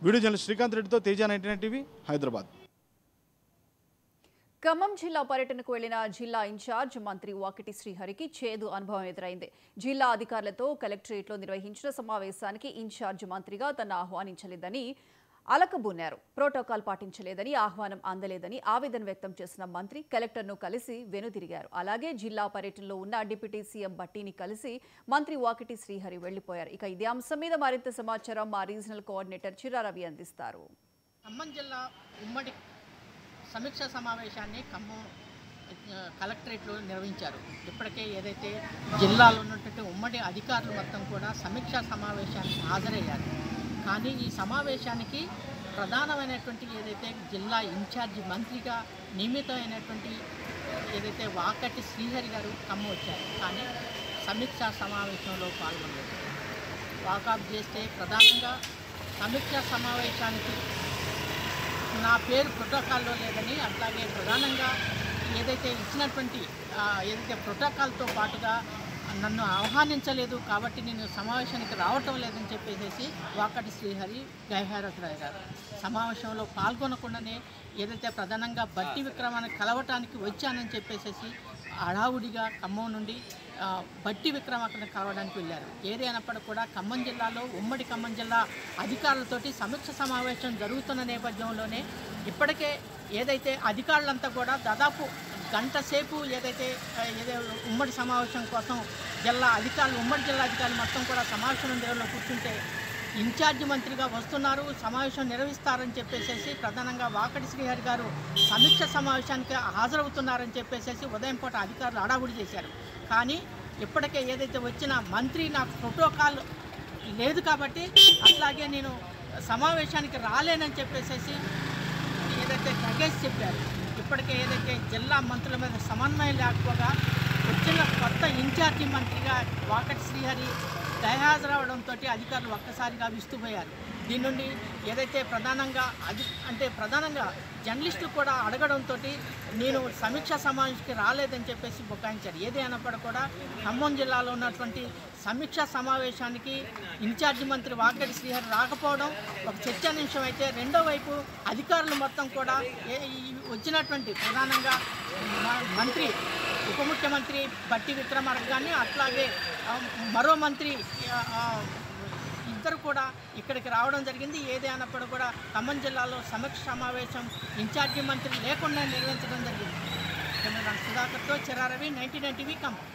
Video journalist Srikanth రెడ్డితో Teja 99 TV Hyderabad. Khammam జిల్లా పర్యటనకు వెళ్లిన జిల్లా ఇన్ఛార్జ్ మంత్రి వాకిటి శ్రీహరికి చేదు అనుభవం ఎదురైంది. జిల్లా అధికారులతో కలెక్టరేట్లో నిర్వహించిన సమావేశానికి ఇన్ఛార్జ్ మంత్రిగా తన ఆహ్వానించలేదని అలకబూనారు. ప్రోటోకాల్ పాటించలేదని, ఆహ్వానం అందలేదని ఆవేదన వ్యక్తం చేసిన మంత్రి కలెక్టర్ను కలిసి వెనుదిరిగారు. అలాగే జిల్లా పర్యటనలో ఉన్న డిప్యూటీ సీఎం భట్టిని కలిసి మంత్రి వాకిటి శ్రీహరి వెళ్లిపోయారు. ఇక ఇదే అంశం మీద మరింత సమాచారం మా రీజనల్ కోఆర్డినేటర్ చిరారవి అందిస్తారు. ఖమ్మం జిల్లా ఉమ్మడి సమీక్ష సమావేశాన్ని ఖమ్మం కలెక్టరేట్లో నిర్వహించారు. ఇప్పటికే ఏదైతే జిల్లాలో ఉన్నటువంటి ఉమ్మడి అధికారులు మొత్తం కూడా సమీక్షా సమావేశానికి హాజరయ్యారు. కానీ ఈ సమావేశానికి ప్రధానమైనటువంటి ఏదైతే జిల్లా ఇన్ఛార్జి మంత్రిగా నియమితమైనటువంటి ఏదైతే వాకటి శ్రీహరి గారు ఖమ్మం వచ్చారు. కానీ సమీక్షా సమావేశంలో పాల్గొనలేదు. వాకప్ చేస్తే ప్రధానంగా సమీక్షా సమావేశానికి నా పేరు ప్రోటోకాల్లో లేదని, అట్లాగే ప్రధానంగా ఏదైతే ఇచ్చినటువంటి ఏదైతే ప్రోటోకాల్తో పాటుగా నన్ను ఆహ్వానించలేదు కాబట్టి నేను సమావేశానికి రావటం లేదని చెప్పేసి వాకటి శ్రీహరి గైహారథరావు సమావేశంలో పాల్గొనకుండానే ఏదైతే ప్రధానంగా బట్టి విక్రమాన్ని కలవటానికి వచ్చానని చెప్పేసి హడావుడిగా ఖమ్మం నుండి బట్టి విక్రమాన్ని కలవడానికి వెళ్ళారు. ఏది అయినప్పటికీ కూడా ఖమ్మం జిల్లాలో ఉమ్మడి ఖమ్మం జిల్లా అధికారులతోటి సమీక్ష సమావేశం జరుగుతున్న నేపథ్యంలోనే ఇప్పటికే ఏదైతే అధికారులంతా కూడా దాదాపు గంట సేపు ఏదైతే ఉమ్మడి సమావేశం కోసం ఉమ్మడి జిల్లా అధికారులు మొత్తం కూడా సమావేశం నిర్వహణలో కూర్చుంటే ఇన్ఛార్జి మంత్రిగా వస్తున్నారు, సమావేశం నిర్వహిస్తారని చెప్పేసి ప్రధానంగా వాకటి శ్రీహరి గారు సమీక్ష సమావేశానికి హాజరవుతున్నారని చెప్పేసి ఉదయం పూట అధికారులు హడావుడి చేశారు. కానీ ఇప్పటికే ఏదైతే వచ్చిన మంత్రి నాకు ప్రోటోకాల్ లేదు కాబట్టి అట్లాగే నేను సమావేశానికి రాలేనని చెప్పేసి ఏదైతే తగేసి చెప్పారు. ఇప్పటికే ఏదైతే జిల్లా మంత్రుల మీద సమన్వయం లేకపోగా వచ్చిన కొత్త ఇన్ఛార్జి మంత్రిగా వాకటి శ్రీహరి గైహాజరవడంతో అధికారులు ఒక్కసారిగా విస్తుపోయారు. దీని నుండి ఏదైతే ప్రధానంగా జర్నలిస్టులు కూడా అడగడంతో నేను సమీక్షా సమావేశానికి రాలేదని చెప్పేసి బుకాయించారు. ఏది అయినప్పటికీ కూడా ఖమ్మం జిల్లాలో ఉన్నటువంటి సమీక్షా సమావేశానికి ఇన్ఛార్జి మంత్రి వాకటి శ్రీహరి రాకపోవడం ఒక చర్చాంశం అయితే, రెండో వైపు అధికారులు మొత్తం కూడా వచ్చినటువంటి ప్రధానంగా మంత్రి ఉప ముఖ్యమంత్రి బట్టి విక్రమార్క కానీ అట్లాగే మరో మంత్రి ఇద్దరు కూడా ఇక్కడికి రావడం జరిగింది. ఏది అయినప్పుడు కూడా ఖమ్మం జిల్లాలో సమీక్ష సమావేశం ఇన్ఛార్జి మంత్రి లేకుండా నిర్వహించడం జరిగింది. సుధాకర్తో చిరారవి 99 టీవీ ఖమ్మం.